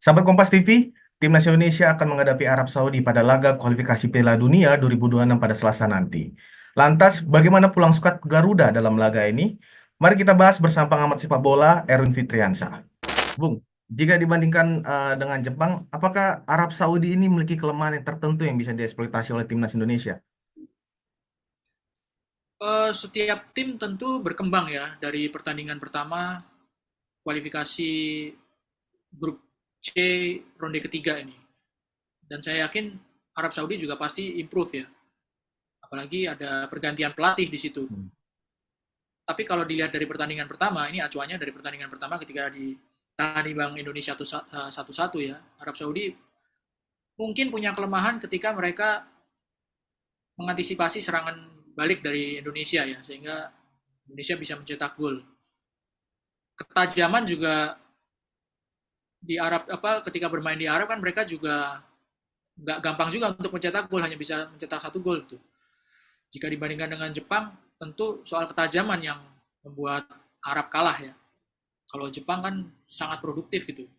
Sahabat Kompas TV, Timnas Indonesia akan menghadapi Arab Saudi pada laga kualifikasi Piala Dunia 2026 pada Selasa nanti. Lantas, bagaimana pulang skuad Garuda dalam laga ini? Mari kita bahas bersama pengamat sepak bola Erwin Fitriansyah. Bung, jika dibandingkan dengan Jepang, apakah Arab Saudi ini memiliki kelemahan yang tertentu yang bisa dieksploitasi oleh Timnas Indonesia? Setiap tim tentu berkembang ya dari pertandingan pertama kualifikasi grup C ronde ketiga ini. Dan saya yakin Arab Saudi juga pasti improve ya. Apalagi ada pergantian pelatih di situ. Hmm. Tapi kalau dilihat dari pertandingan pertama, ini acuannya dari pertandingan pertama ketika di Bang Indonesia 1-1 ya. Arab Saudi mungkin punya kelemahan ketika mereka mengantisipasi serangan balik dari Indonesia ya, sehingga Indonesia bisa mencetak gol. Ketajaman juga di Arab ketika bermain di Arab kan mereka juga nggak gampang juga untuk mencetak gol, hanya bisa mencetak satu gol tuh. Jika dibandingkan dengan Jepang, tentu soal ketajaman yang membuat Arab kalah ya. Kalau Jepang kan sangat produktif gitu,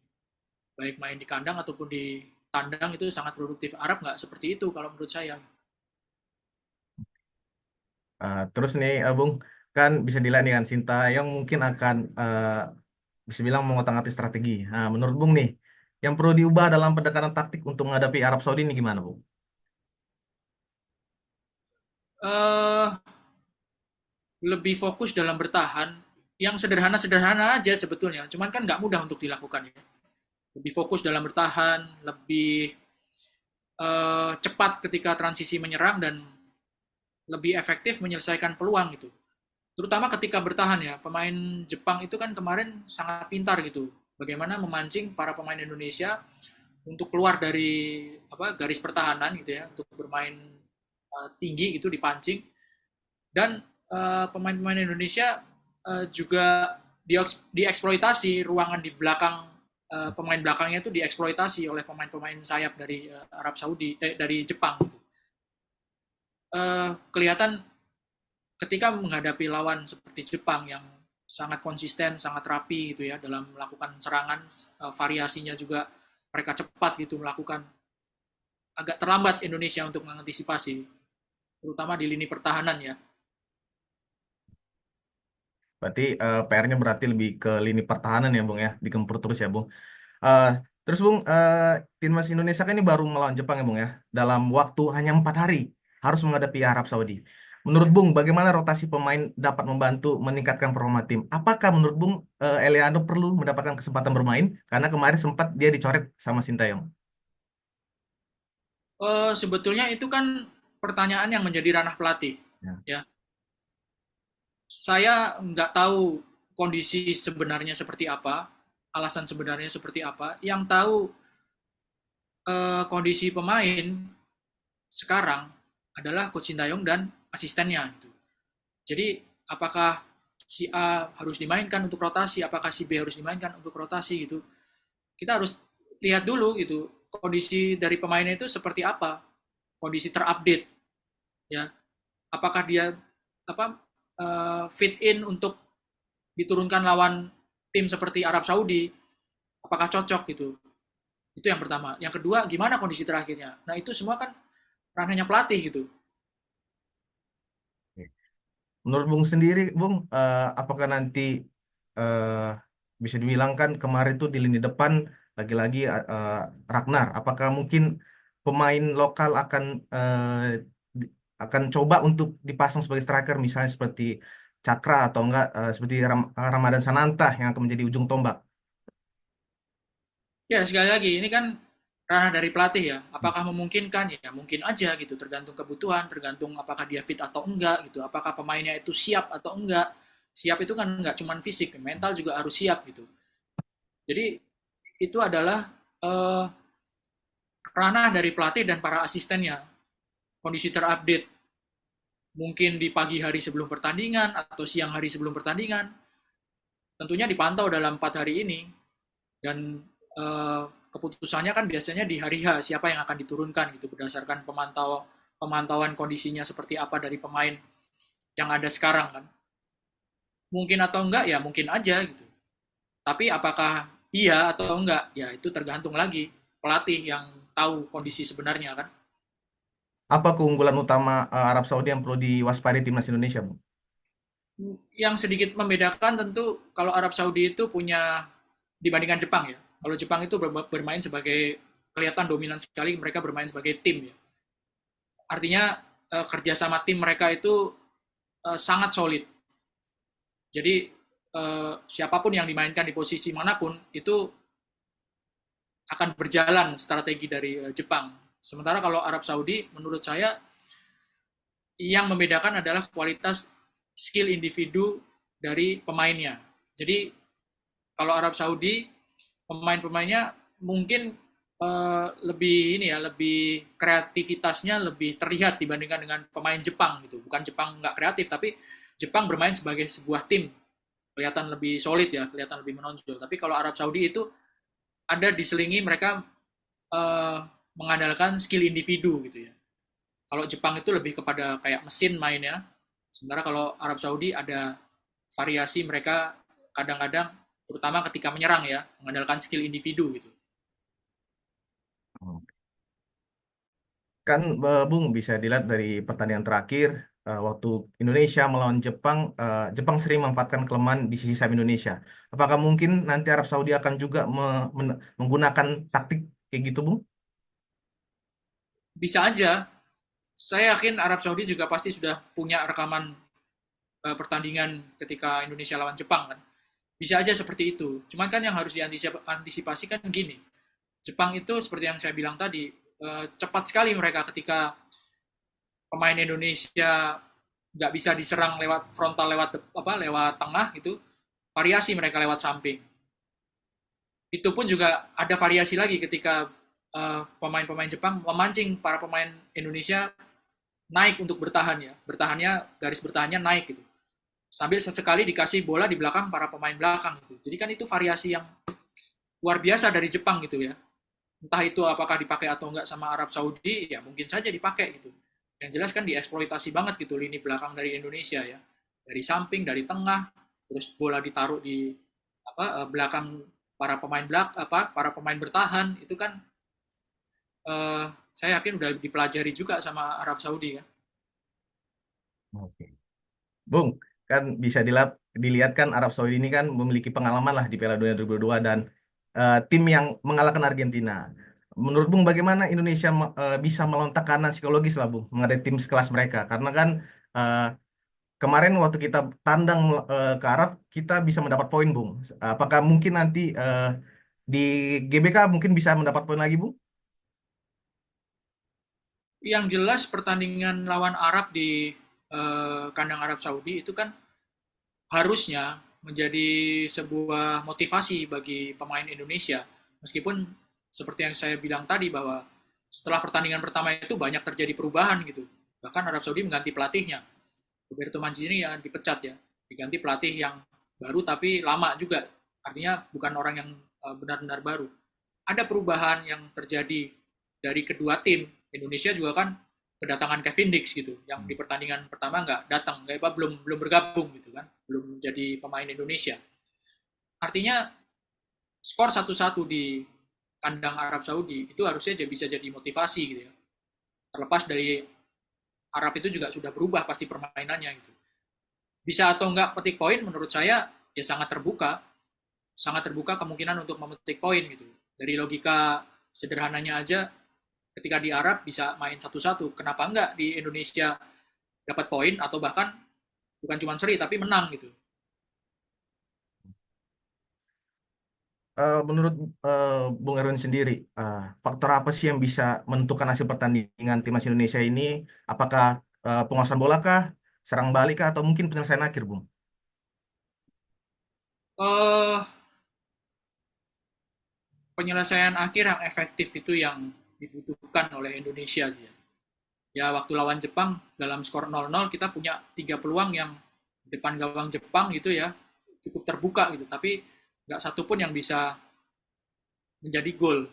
baik main di kandang ataupun di tandang itu sangat produktif. Arab nggak seperti itu kalau menurut saya. Terus nih, Bung, kan bisa dilihat nih kan Sintayong mungkin akan bisa bilang mengotak-atik strategi. Nah, menurut Bung nih, yang perlu diubah dalam pendekatan taktik untuk menghadapi Arab Saudi ini gimana, Bung? Eh Lebih fokus dalam bertahan, yang sederhana-sederhana aja sebetulnya, cuman kan nggak mudah untuk dilakukan ya. Lebih fokus dalam bertahan, lebih cepat ketika transisi menyerang dan lebih efektif menyelesaikan peluang gitu. Terutama ketika bertahan ya, pemain Jepang itu kan kemarin sangat pintar gitu. Bagaimana memancing para pemain Indonesia untuk keluar dari garis pertahanan gitu ya, untuk bermain tinggi gitu dipancing dan pemain-pemain Indonesia juga dieksploitasi ruangan di belakang pemain belakangnya itu dieksploitasi oleh pemain-pemain sayap dari Arab Saudi dari Jepang. Kelihatan ketika menghadapi lawan seperti Jepang yang sangat konsisten, sangat rapi gitu ya dalam melakukan serangan, variasinya juga mereka cepat gitu melakukan. Agak terlambat Indonesia untuk mengantisipasi, terutama di lini pertahanan ya. Berarti PR-nya berarti lebih ke lini pertahanan ya, Bung ya, digempur terus ya, Bung. Eh, terus, Bung, timnas Indonesia kan ini baru melawan Jepang ya, Bung ya, dalam waktu hanya 4 hari harus menghadapi Arab Saudi. Menurut Bung, bagaimana rotasi pemain dapat membantu meningkatkan performa tim? Apakah menurut Bung Eliano perlu mendapatkan kesempatan bermain? Karena kemarin sempat dia dicoret sama Sintayong. Sebetulnya itu kan pertanyaan yang menjadi ranah pelatih Ya. ya. Saya nggak tahu kondisi sebenarnya seperti apa, alasan sebenarnya seperti apa. Yang tahu kondisi pemain sekarang adalah Coach Sintayong dan asistennya gitu. Jadi apakah si A harus dimainkan untuk rotasi, apakah si B harus dimainkan untuk rotasi gitu. Kita harus lihat dulu gitu kondisi dari pemainnya itu seperti apa, kondisi terupdate ya. Apakah dia fit in untuk diturunkan lawan tim seperti Arab Saudi, apakah cocok gitu. Itu yang pertama. Yang kedua, gimana kondisi terakhirnya. Nah, itu semua kan ranahnya pelatih gitu. Menurut Bung sendiri, Bung, apakah nanti eh, bisa dibilang kan kemarin tuh di lini depan lagi-lagi Ragnar, apakah mungkin pemain lokal di- akan coba untuk dipasang sebagai striker, misalnya seperti Cakra atau enggak seperti Ramadan Sananta yang akan menjadi ujung tombak? Ya, sekali lagi, ini kan ranah dari pelatih ya. Apakah memungkinkan? Ya, mungkin aja gitu. Tergantung kebutuhan, tergantung apakah dia fit atau enggak gitu. Apakah pemainnya itu siap atau enggak. Siap itu kan enggak cuma fisik, mental juga harus siap gitu. Jadi, itu adalah eh, ranah dari pelatih dan para asistennya. Kondisi terupdate mungkin di pagi hari sebelum pertandingan atau siang hari sebelum pertandingan. Tentunya dipantau dalam 4 hari ini dan keputusannya kan biasanya di hari H siapa yang akan diturunkan gitu berdasarkan pemantauan kondisinya seperti apa dari pemain yang ada sekarang kan. Mungkin atau enggak ya mungkin aja gitu. Tapi apakah iya atau enggak, ya itu tergantung lagi pelatih yang tahu kondisi sebenarnya kan. Apa keunggulan utama Arab Saudi yang perlu diwaspadai timnas Indonesia, Bung? Yang sedikit membedakan tentu kalau Arab Saudi itu punya dibandingkan Jepang ya. Kalau Jepang itu bermain sebagai kelihatan dominan sekali, mereka bermain sebagai tim ya. Artinya kerjasama tim mereka itu sangat solid. Jadi siapapun yang dimainkan di posisi manapun itu akan berjalan strategi dari Jepang. Sementara kalau Arab Saudi, menurut saya yang membedakan adalah kualitas skill individu dari pemainnya. Jadi kalau Arab Saudi pemain-pemainnya mungkin lebih ini ya, lebih kreativitasnya lebih terlihat dibandingkan dengan pemain Jepang gitu. Bukan Jepang nggak kreatif, tapi Jepang bermain sebagai sebuah tim, kelihatan lebih solid ya, kelihatan lebih menonjol. Tapi kalau Arab Saudi itu ada diselingi mereka eh, mengandalkan skill individu gitu ya. Kalau Jepang itu lebih kepada kayak mesin mainnya, sementara kalau Arab Saudi ada variasi mereka kadang-kadang terutama ketika menyerang ya, mengandalkan skill individu gitu. Kan Bung bisa dilihat dari pertandingan terakhir waktu Indonesia melawan Jepang, Jepang sering memanfaatkan kelemahan di sisi sayap Indonesia. Apakah mungkin nanti Arab Saudi akan juga menggunakan taktik kayak gitu, Bung? Bisa aja, saya yakin Arab Saudi juga pasti sudah punya rekaman pertandingan ketika Indonesia lawan Jepang kan. Bisa aja seperti itu. Cuman kan yang harus diantisipasi kan gini. Jepang itu seperti yang saya bilang tadi, cepat sekali mereka ketika pemain Indonesia nggak bisa diserang lewat frontal lewat apa lewat tengah gitu, variasi mereka lewat samping. Itu pun juga ada variasi lagi ketika pemain-pemain Jepang memancing para pemain Indonesia naik untuk bertahan ya, bertahannya garis bertahannya naik gitu. Sambil sesekali dikasih bola di belakang para pemain belakang gitu. Jadi kan itu variasi yang luar biasa dari Jepang gitu ya. Entah itu apakah dipakai atau enggak sama Arab Saudi, ya mungkin saja dipakai gitu. Yang jelas kan dieksploitasi banget gitu lini belakang dari Indonesia ya. Dari samping, dari tengah, terus bola ditaruh di belakang para pemain bertahan itu kan eh, saya yakin udah dipelajari juga sama Arab Saudi ya. Oke. Bung, kan bisa dilihat kan Arab Saudi ini kan memiliki pengalaman lah di Piala Dunia 2022 dan tim yang mengalahkan Argentina. Menurut Bung bagaimana Indonesia bisa melawan tekanan psikologis lah Bung menghadapi tim sekelas mereka? Karena kan eh, kemarin waktu kita tandang ke Arab kita bisa mendapat poin Bung. Apakah mungkin nanti di GBK mungkin bisa mendapat poin lagi Bung? Yang jelas pertandingan lawan Arab di kandang Arab Saudi itu kan harusnya menjadi sebuah motivasi bagi pemain Indonesia. Meskipun seperti yang saya bilang tadi bahwa setelah pertandingan pertama itu banyak terjadi perubahan gitu. Bahkan Arab Saudi mengganti pelatihnya. Roberto Mancini ya dipecat ya. Diganti pelatih yang baru tapi lama juga. Artinya bukan orang yang benar-benar baru. Ada perubahan yang terjadi dari kedua tim. Indonesia juga kan kedatangan Kevin Dix gitu, yang di pertandingan pertama nggak datang, nggak apa belum belum bergabung gitu kan, belum jadi pemain Indonesia. Artinya skor 1-1 di kandang Arab Saudi itu harusnya bisa jadi motivasi gitu ya. Terlepas dari Arab itu juga sudah berubah pasti permainannya gitu. Bisa atau enggak petik poin menurut saya ya sangat terbuka kemungkinan untuk memetik poin gitu. Dari logika sederhananya aja ketika di Arab bisa main 1-1, kenapa enggak di Indonesia dapat poin atau bahkan bukan cuma seri tapi menang gitu. Menurut eh, Bung Erwin sendiri, faktor apa sih yang bisa menentukan hasil pertandingan timnas Indonesia ini? Apakah penguasaan bola kah, serang balik kah, atau mungkin penyelesaian akhir, Bung? Eh Penyelesaian akhir yang efektif itu yang dibutuhkan oleh Indonesia sih ya. Ya waktu lawan Jepang dalam skor 0-0 kita punya 3 peluang yang depan gawang Jepang gitu ya cukup terbuka gitu tapi nggak satu pun yang bisa menjadi gol.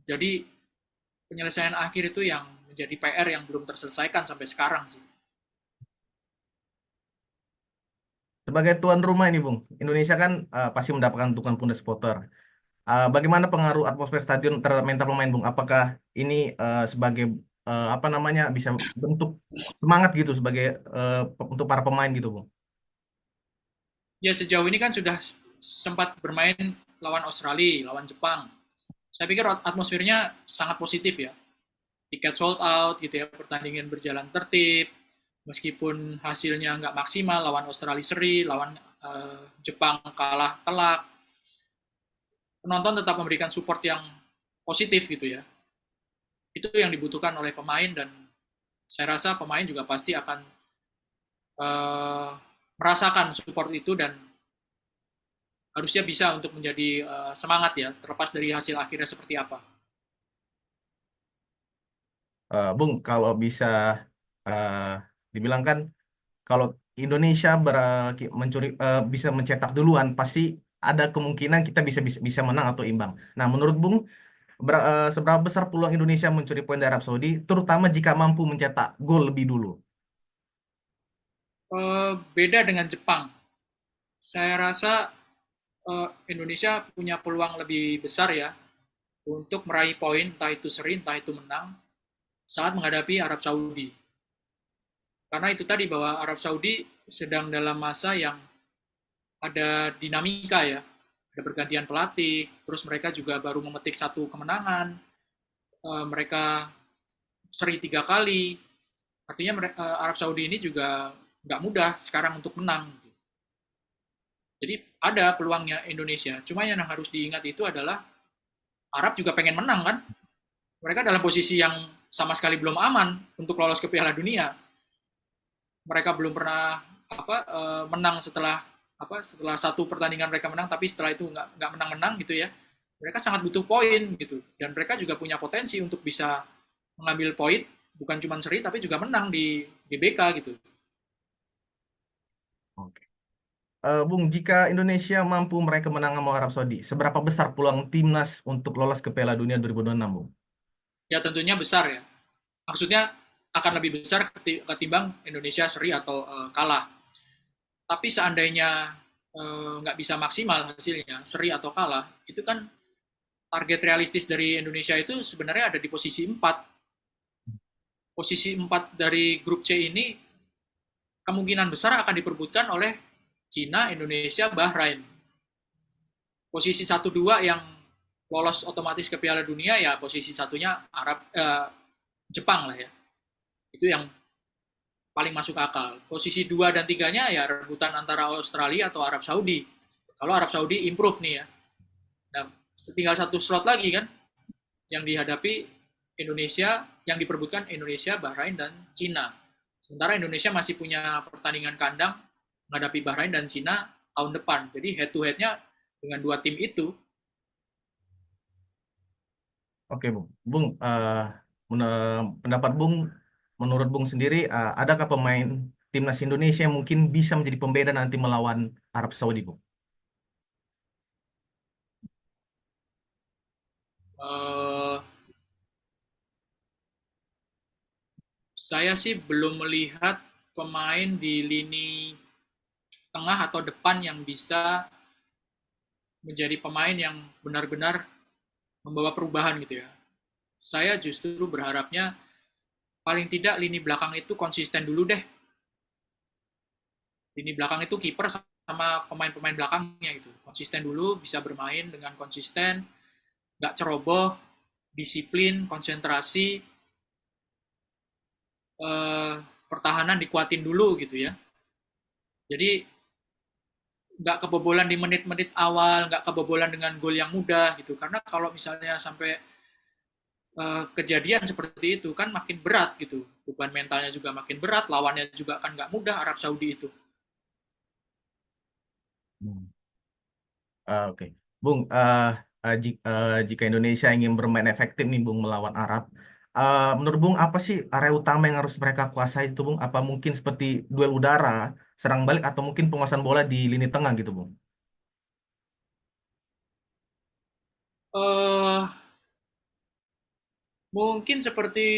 Jadi penyelesaian akhir itu yang menjadi PR yang belum terselesaikan sampai sekarang sih. Sebagai tuan rumah ini, Bung, Indonesia kan pasti mendapatkan dukungan pundas supporter. Bagaimana pengaruh atmosfer stadion terhadap mental pemain, Bung? Apakah ini sebagai apa namanya bisa bentuk semangat gitu sebagai untuk para pemain gitu, Bung? Ya sejauh ini kan sudah sempat bermain lawan Australia, lawan Jepang. Saya pikir atmosfernya sangat positif ya. Tiket sold out gitu ya, pertandingan berjalan tertib, meskipun hasilnya nggak maksimal, lawan Australia seri, lawan Jepang kalah telak, penonton tetap memberikan support yang positif gitu ya. Itu yang dibutuhkan oleh pemain dan saya rasa pemain juga pasti akan uh, merasakan support itu dan harusnya bisa untuk menjadi semangat ya, terlepas dari hasil akhirnya seperti apa. Bung, kalau bisa uh, dibilang kan kalau Indonesia bisa mencetak duluan, pasti ada kemungkinan kita bisa menang atau imbang. Nah, menurut Bung, seberapa besar peluang Indonesia mencuri poin dari Arab Saudi, terutama jika mampu mencetak gol lebih dulu? Beda dengan Jepang, saya rasa Indonesia punya peluang lebih besar ya untuk meraih poin, entah itu seri, entah itu menang, saat menghadapi Arab Saudi. Karena itu tadi bahwa Arab Saudi sedang dalam masa yang ada dinamika ya, ada pergantian pelatih, terus mereka juga baru memetik satu kemenangan, mereka seri 3 kali, artinya Arab Saudi ini juga nggak mudah sekarang untuk menang. Jadi ada peluangnya Indonesia. Cuma yang harus diingat itu adalah Arab juga pengen menang kan. Mereka dalam posisi yang sama sekali belum aman untuk lolos ke Piala Dunia. Mereka belum pernah menang setelah satu pertandingan mereka menang, tapi setelah itu nggak menang-menang gitu ya. Mereka sangat butuh poin gitu, dan mereka juga punya potensi untuk bisa mengambil poin, bukan cuma seri tapi juga menang di GBK gitu. Oke. Bung, jika Indonesia mampu meraih kemenangan melawan Arab Saudi, seberapa besar peluang timnas untuk lolos ke Piala Dunia 2026, Bung? Ya tentunya besar ya. Maksudnya akan lebih besar ketimbang Indonesia seri atau kalah. Tapi seandainya nggak bisa maksimal hasilnya, seri atau kalah, itu kan target realistis dari Indonesia itu sebenarnya ada di posisi 4. Posisi 4 dari grup C ini kemungkinan besar akan diperbutkan oleh Cina, Indonesia, Bahrain. Posisi 1-2 yang lolos otomatis ke Piala Dunia ya posisi satunya Jepang lah ya. Itu yang paling masuk akal. Posisi 2 dan 3-nya ya rebutan antara Australia atau Arab Saudi. Kalau Arab Saudi improve nih ya. Nah, tinggal satu slot lagi kan yang dihadapi Indonesia, yang diperbutkan Indonesia, Bahrain, dan Cina. Sementara Indonesia masih punya pertandingan kandang menghadapi Bahrain dan Cina tahun depan. Jadi head to headnya dengan dua tim itu. Oke, Bung. Bung, pendapat Bung, menurut Bung sendiri, adakah pemain timnas Indonesia yang mungkin bisa menjadi pembeda nanti melawan Arab Saudi, Bung? eh, saya sih belum melihat pemain di lini tengah atau depan yang bisa menjadi pemain yang benar-benar membawa perubahan gitu ya. Saya justru berharapnya paling tidak lini belakang itu konsisten dulu deh. Lini belakang itu kiper sama pemain-pemain belakangnya gitu. Konsisten dulu, bisa bermain dengan konsisten, nggak ceroboh, disiplin, konsentrasi, eh, pertahanan dikuatin dulu gitu ya. Jadi nggak kebobolan di menit-menit awal, nggak kebobolan dengan gol yang mudah gitu. Karena kalau misalnya sampai kejadian seperti itu kan makin berat gitu. Beban mentalnya juga makin berat, lawannya juga kan nggak mudah Arab Saudi itu. Hmm. Oke, Bung, jika Indonesia ingin bermain efektif nih, Bung, melawan Arab, menurut Bung apa sih area utama yang harus mereka kuasai itu, Bung? Apa mungkin seperti duel udara, serang balik, atau mungkin penguasaan bola di lini tengah gitu, Bung? Eh Mungkin seperti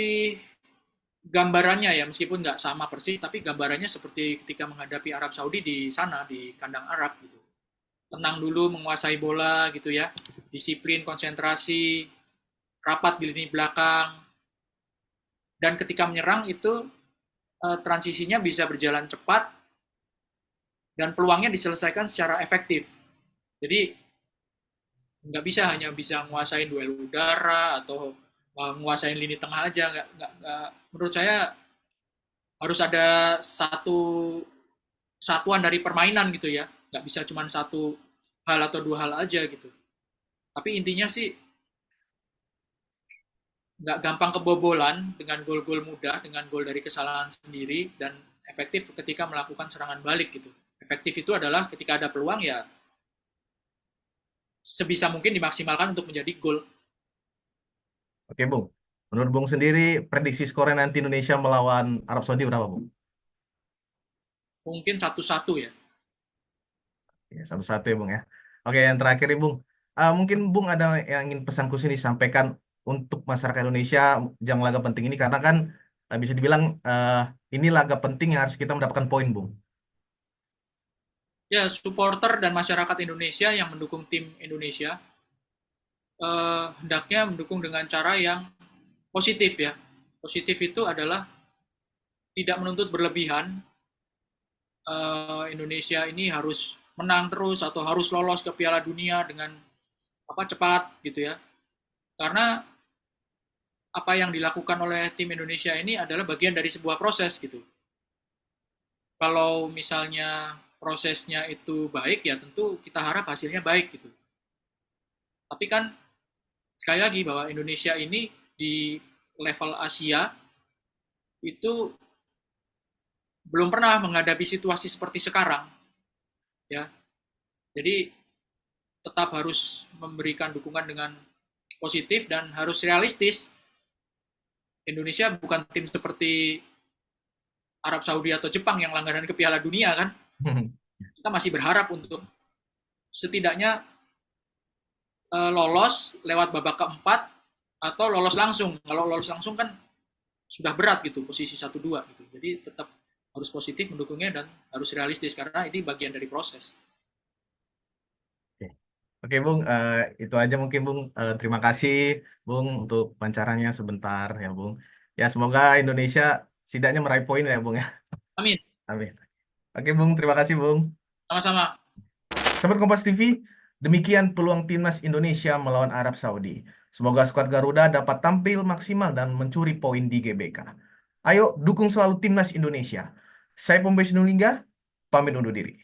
gambarannya ya, meskipun nggak sama persis, tapi gambarannya seperti ketika menghadapi Arab Saudi di sana, di kandang Arab gitu. tenang dulu, menguasai bola gitu ya, disiplin, konsentrasi, rapat di lini belakang, dan ketika menyerang itu transisinya bisa berjalan cepat dan peluangnya diselesaikan secara efektif. Jadi nggak bisa hanya bisa menguasai duel udara atau menguasai lini tengah aja. Nggak, menurut saya harus ada satu satuan dari permainan gitu ya. Nggak bisa cuma satu hal atau dua hal aja gitu. Tapi intinya sih nggak gampang kebobolan dengan gol-gol mudah, dengan gol dari kesalahan sendiri, dan efektif ketika melakukan serangan balik gitu. Efektif itu adalah ketika ada peluang ya sebisa mungkin dimaksimalkan untuk menjadi gol. Oke, Bung. Menurut Bung sendiri, prediksi skornya nanti Indonesia melawan Arab Saudi berapa, Bung? Mungkin satu-satu ya. Ya, satu-satu ya, Bung ya. Oke, yang terakhir nih, Bung. Mungkin Bung ada yang ingin pesan khusus nih sampaikan untuk masyarakat Indonesia yang laga penting ini karena kan bisa dibilang ini laga penting yang harus kita mendapatkan poin, Bung. Ya, supporter dan masyarakat Indonesia yang mendukung tim Indonesia hendaknya mendukung dengan cara yang positif ya. Positif itu adalah tidak menuntut berlebihan. Indonesia ini harus menang terus atau harus lolos ke Piala Dunia dengan apa cepat gitu ya. Karena apa yang dilakukan oleh tim Indonesia ini adalah bagian dari sebuah proses gitu. Kalau misalnya prosesnya itu baik ya tentu kita harap hasilnya baik gitu. Tapi kan sekali lagi bahwa Indonesia ini di level Asia itu belum pernah menghadapi situasi seperti sekarang ya. Jadi tetap harus memberikan dukungan dengan positif dan harus realistis. Indonesia bukan tim seperti Arab Saudi atau Jepang yang langganan ke Piala Dunia kan. Kita masih berharap untuk setidaknya lolos lewat babak keempat atau lolos langsung. Kalau lolos langsung kan sudah berat gitu posisi 1-2 gitu. Jadi tetap harus positif mendukungnya dan harus realistis karena ini bagian dari proses. Oke, Oke, Bung. Itu aja mungkin, Bung. Terima kasih, Bung, untuk wawancaranya sebentar ya, Bung. Ya, semoga Indonesia setidaknya meraih poin ya, Bung ya. Amin. Amin. Oke, Bung. Terima kasih, Bung. Sama-sama. Sahabat Kompas TV, demikian peluang timnas Indonesia melawan Arab Saudi. Semoga skuad Garuda dapat tampil maksimal dan mencuri poin di GBK. Ayo dukung selalu timnas Indonesia. Saya Pombes Nulingga, pamit undur diri.